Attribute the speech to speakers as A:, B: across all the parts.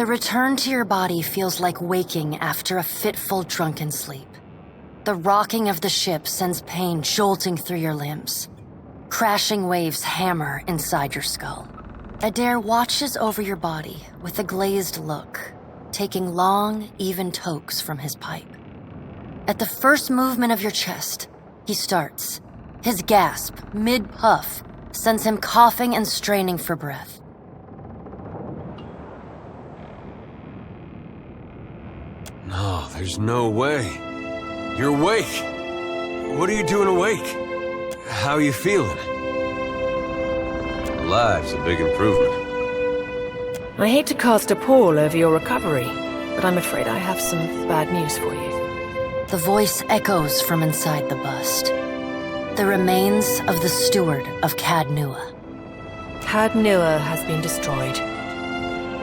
A: The return to your body feels like waking after a fitful drunken sleep. The rocking of the ship sends pain jolting through your limbs. Crashing waves hammer inside your skull. Adair watches over your body with a glazed look, taking long, even tokes from his pipe. At the first movement of your chest, he starts. His gasp, mid-puff, sends him coughing and straining for breath.
B: No, there's no way. You're awake. What are you doing awake? How are you feeling? Alive's a big improvement.
C: I hate to cast a pall over your recovery, but I'm afraid I have some bad news for you.
A: The voice echoes from inside the bust. The remains of the steward of Cad Nua.
C: Cad Nua has been destroyed.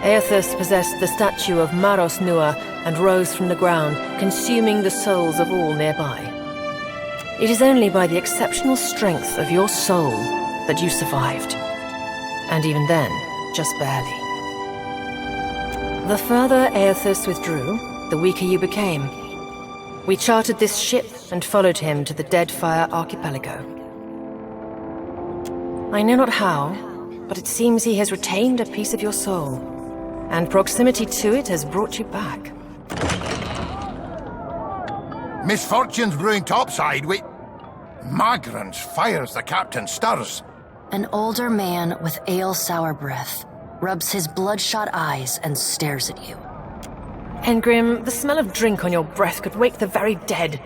C: Aethys possessed the statue of Maros Nua and rose from the ground, consuming the souls of all nearby. It is only by the exceptional strength of your soul that you survived. And even then, just barely. The further Aethys withdrew, the weaker you became. We chartered this ship and followed him to the Deadfire archipelago. I know not how, but it seems he has retained a piece of your soul, and proximity to it has brought you back.
D: Misfortune's brewing topside. Magrans fires the captain stirs.
A: An older man with ale-sour breath rubs his bloodshot eyes and stares at you.
C: Engrim, the smell of drink on your breath could wake the very dead.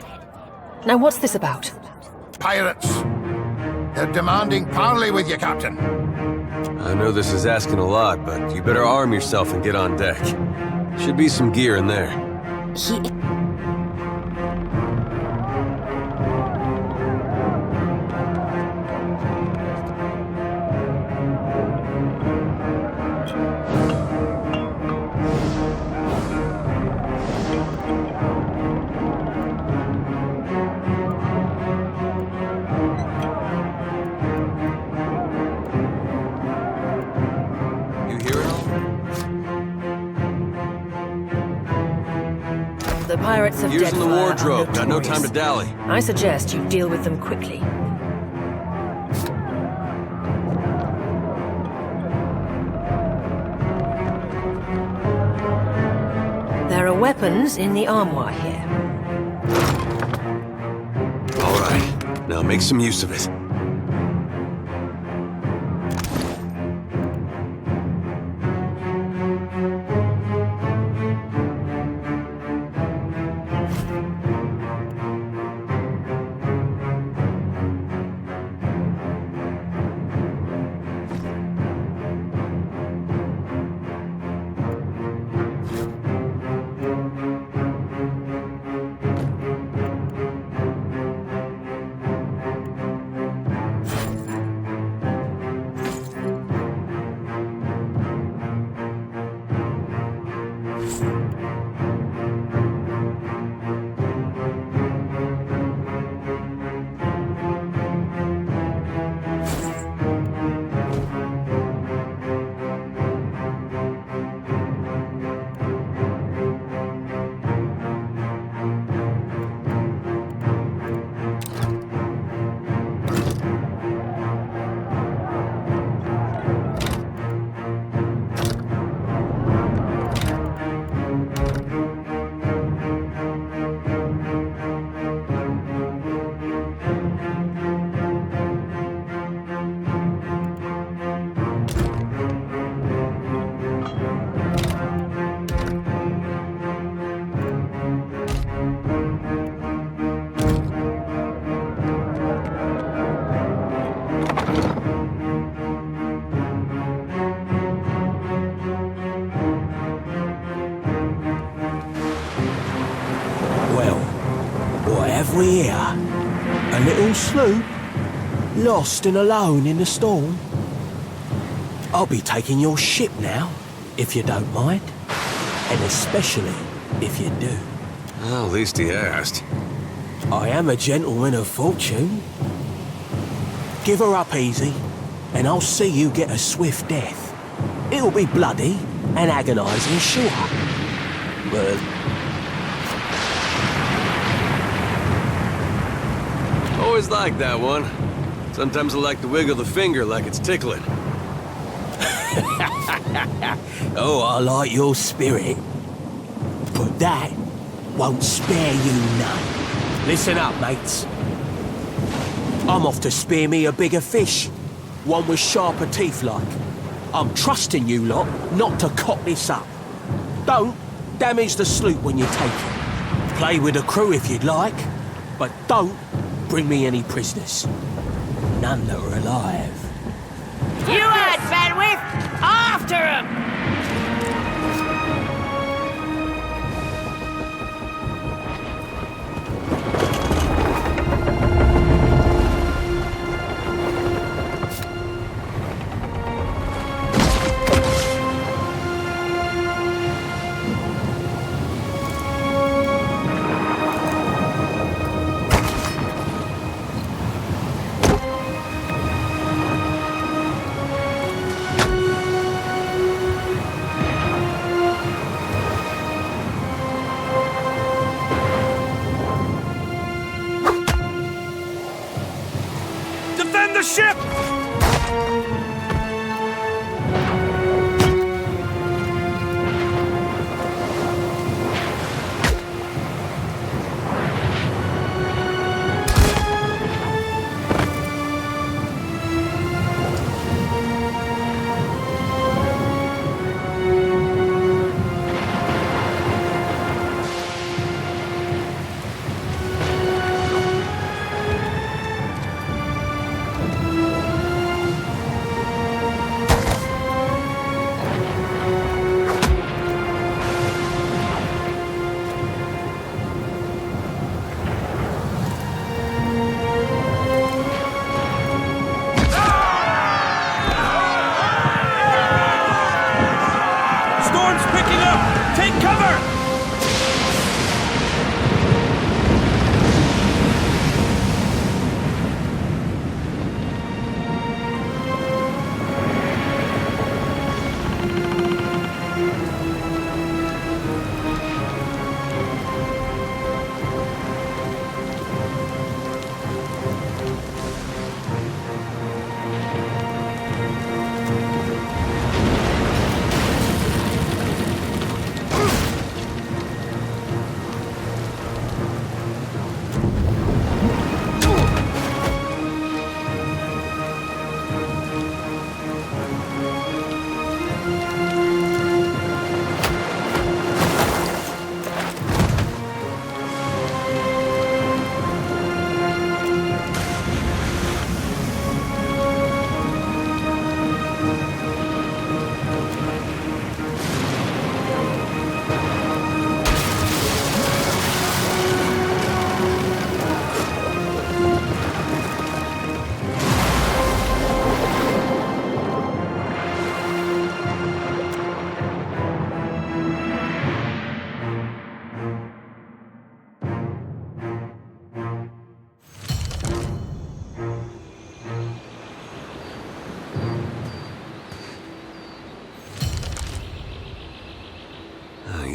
C: Now what's this about?
D: Pirates. They're demanding parley with you, Captain.
B: I know this is asking a lot, but you better arm yourself and get on deck. Should be some gear in there.
C: The pirates of
B: Gears in the
C: Deadfire
B: wardrobe.
C: are
B: Got no time to
C: notorious.
B: dally.
C: I suggest you deal with them quickly. There are weapons in the armoire here.
B: All right, now make some use of it.
E: we here? A little sloop? Lost and alone in the storm? I'll be taking your ship now, if you don't mind. And especially if you do.
B: Well, at least he asked.
E: I am a gentleman of fortune. Give her up easy, and I'll see you get a swift death. It'll be bloody, and agonising, sure. But
B: Always like that one. Sometimes I like to wiggle the finger like it's tickling.
E: oh, I like your spirit. But that won't spare you none. Listen up, mates. I'm off to spear me a bigger fish. One with sharper teeth like. I'm trusting you lot not to cock this up. Don't damage the sloop when you take it. Play with the crew if you'd like, but don't bring me any prisoners. None that are alive.
C: You had bandwidth! After him!
B: Defend the ship!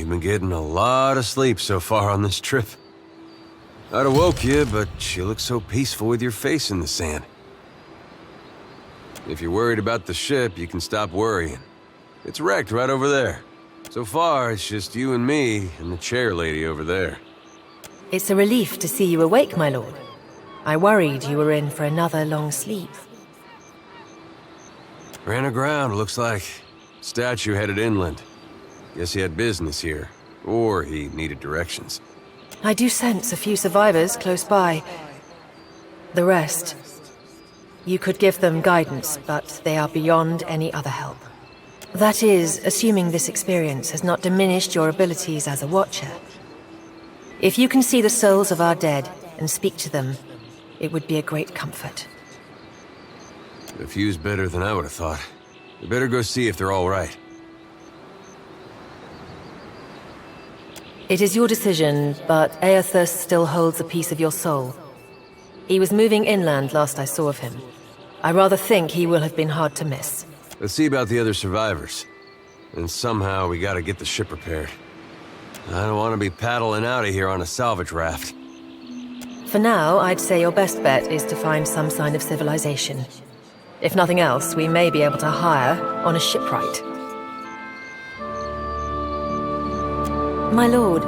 B: You've been getting a lot of sleep so far on this trip. I'd have woke you, but you look so peaceful with your face in the sand. If you're worried about the ship, you can stop worrying. It's wrecked right over there. So far, it's just you and me and the chair lady over there.
C: It's a relief to see you awake, my lord. I worried you were in for another long sleep.
B: Ran aground, looks like. Statue headed inland. Guess he had business here. Or he needed directions.
C: I do sense a few survivors close by. The rest... You could give them guidance, but they are beyond any other help. That is, assuming this experience has not diminished your abilities as a watcher. If you can see the souls of our dead and speak to them, it would be a great comfort.
B: The view's better than I would have thought. We better go see if they're all right.
C: It is your decision, but Aethus still holds a piece of your soul. He was moving inland last I saw of him. I rather think he will have been hard to miss.
B: Let's see about the other survivors. and somehow we gotta get the ship repaired. I don't want to be paddling out of here on a salvage raft.
C: For now, I'd say your best bet is to find some sign of civilization. If nothing else, we may be able to hire on a shipwright. My lord,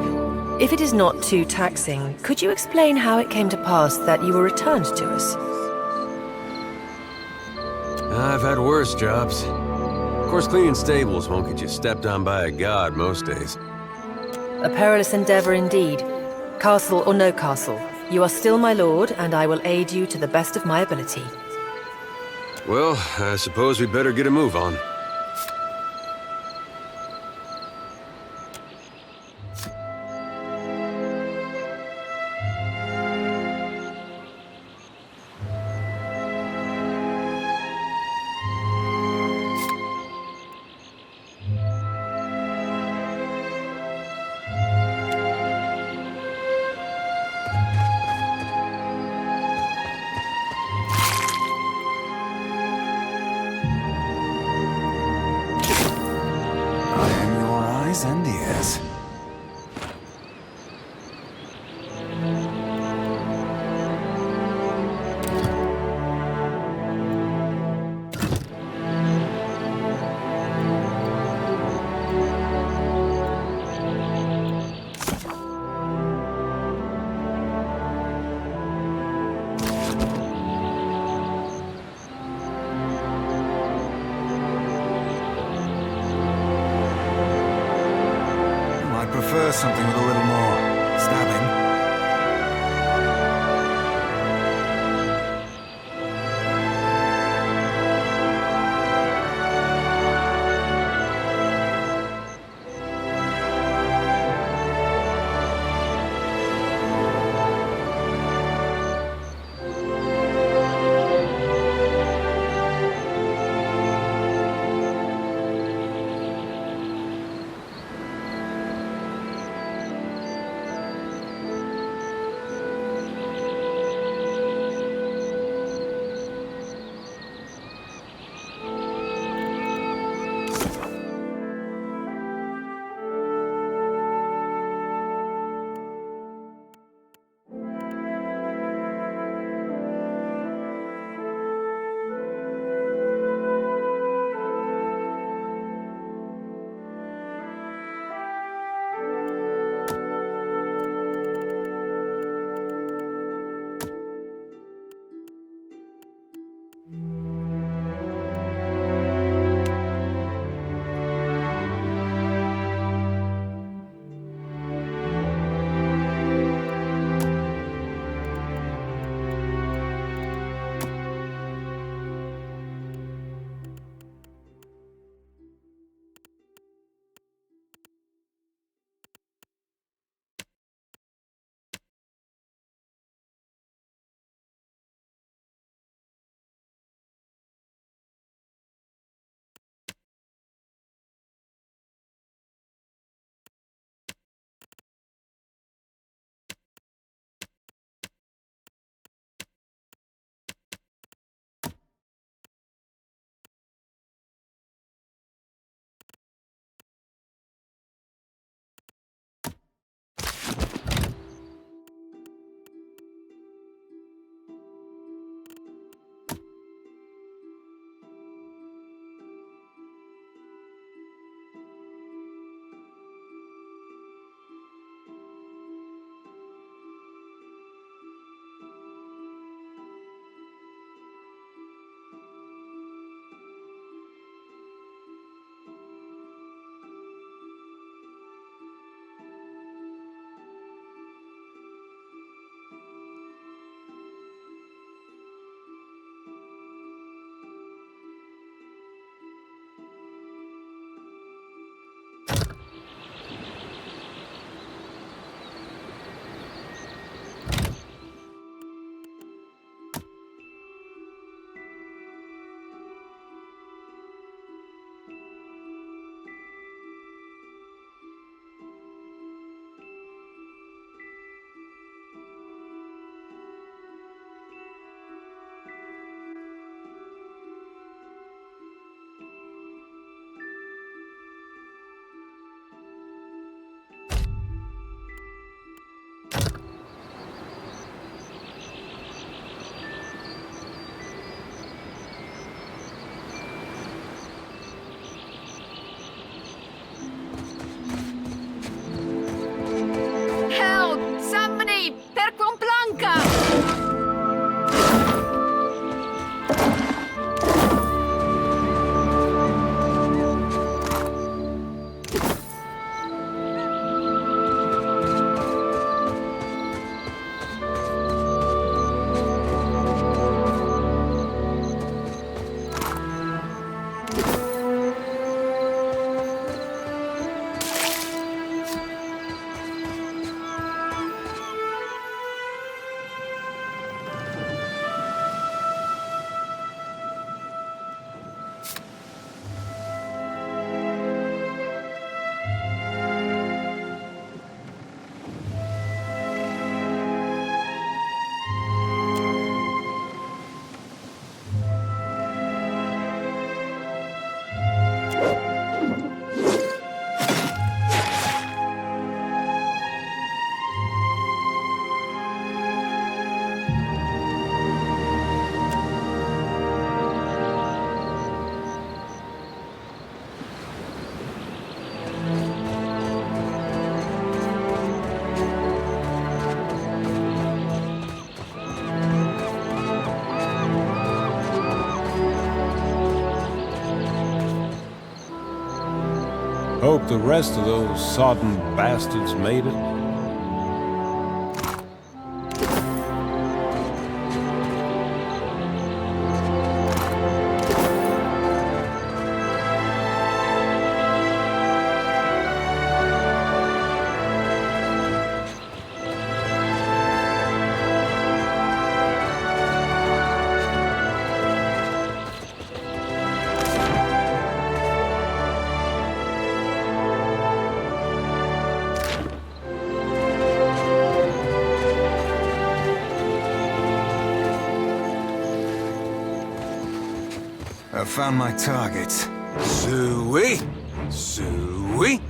C: if it is not too taxing, could you explain how it came to pass that you were returned to us?
B: I've had worse jobs. Of course, cleaning stables won't get you stepped on by a god most days.
C: A perilous endeavor indeed. Castle or no castle, you are still my lord, and I will aid you to the best of my ability.
B: Well, I suppose we better get a move on.
F: I am your eyes and ears. I prefer something with a little more stabbing.
G: hope the rest of those sodden bastards made it.
F: I found my targets.
B: Sui! Sui!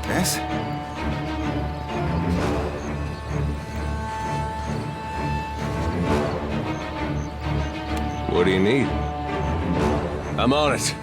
F: Yes?
B: What do you need? I'm on it.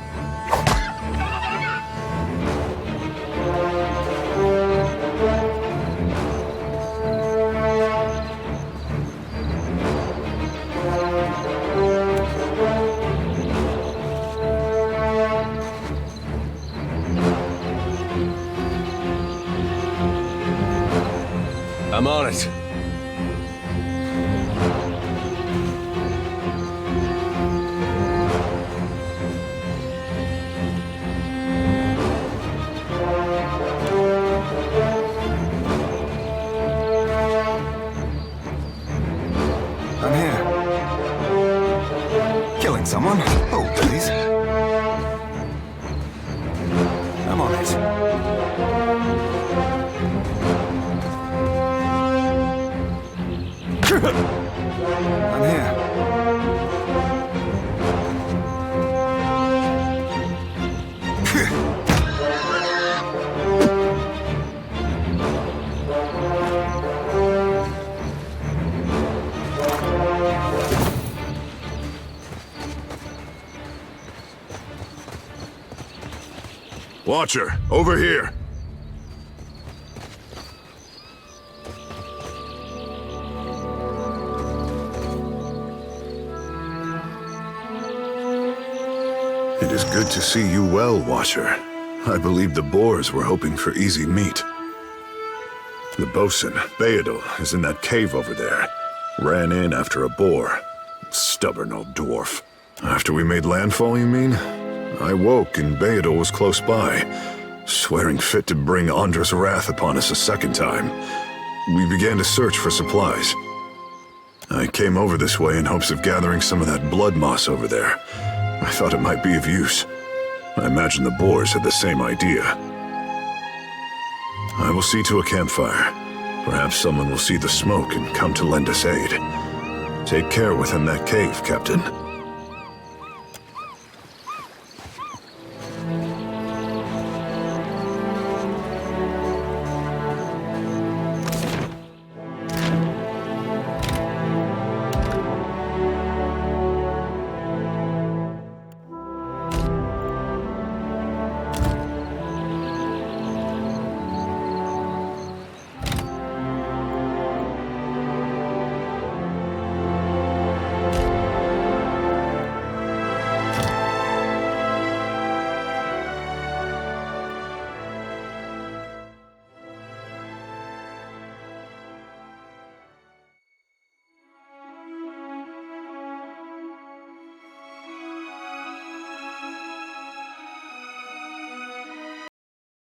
B: I'm on it.
F: I'm here. Killing someone? Oh, please. I'm on it. I'm here.
D: Watcher, over here. It is good to see you well, Watcher. I believe the Boers were hoping for easy meat. The bosun, Beadle, is in that cave over there. Ran in after a boar. Stubborn old dwarf. After we made landfall, you mean? I woke and Beadle was close by, swearing fit to bring Andra's wrath upon us a second time. We began to search for supplies. I came over this way in hopes of gathering some of that blood moss over there. I thought it might be of use. I imagine the Boers had the same idea. I will see to a campfire. Perhaps someone will see the smoke and come to lend us aid. Take care within that cave, Captain.